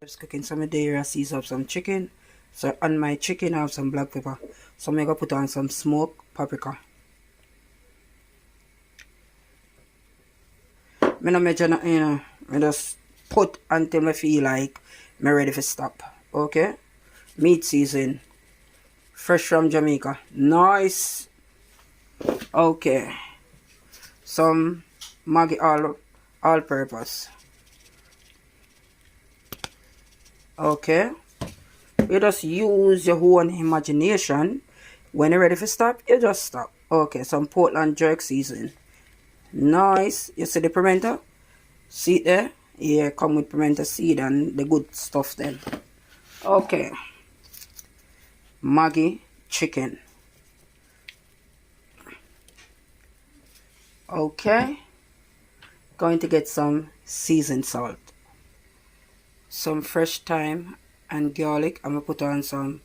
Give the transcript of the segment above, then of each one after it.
Just cooking some of the area, season up some chicken. So on my chicken I have some black pepper. So I'm gonna put on some smoked paprika. I don't measure nothing, you know. I just put until I feel like I'm ready to stop. Okay? Meat season. Fresh from Jamaica. Nice. Okay. Some Maggi all purpose. Okay? You just use your own imagination. When you're ready to stop, you just stop. Okay, some Portland jerk season. Nice. You see the pimento? See it there? Yeah, come with pimento seed and the good stuff then. Okay. Maggi chicken. Okay. Going to get some seasoned salt. Some fresh thyme and garlic. I'm going to put on some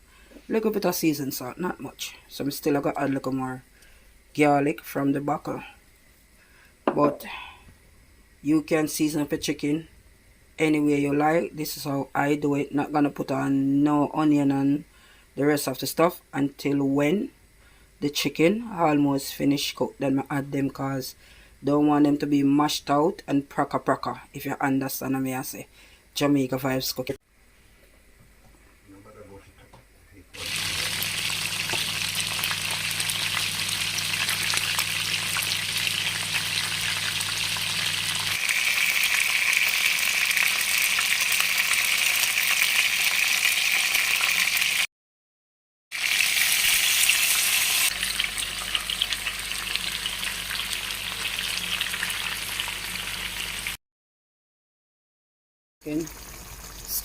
little bit of seasoned salt. Not much. So I'm still going to add a little more garlic from the bottle. But you can season up a chicken any way you like. This is how I do it. Not gonna put on no onion and the rest of the stuff until when the chicken almost finished cooked. Then I add them cause don't want them to be mashed out and praka, if you understand what I say. Jamaica vibes cooking.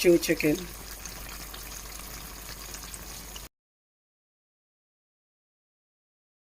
Stew chicken.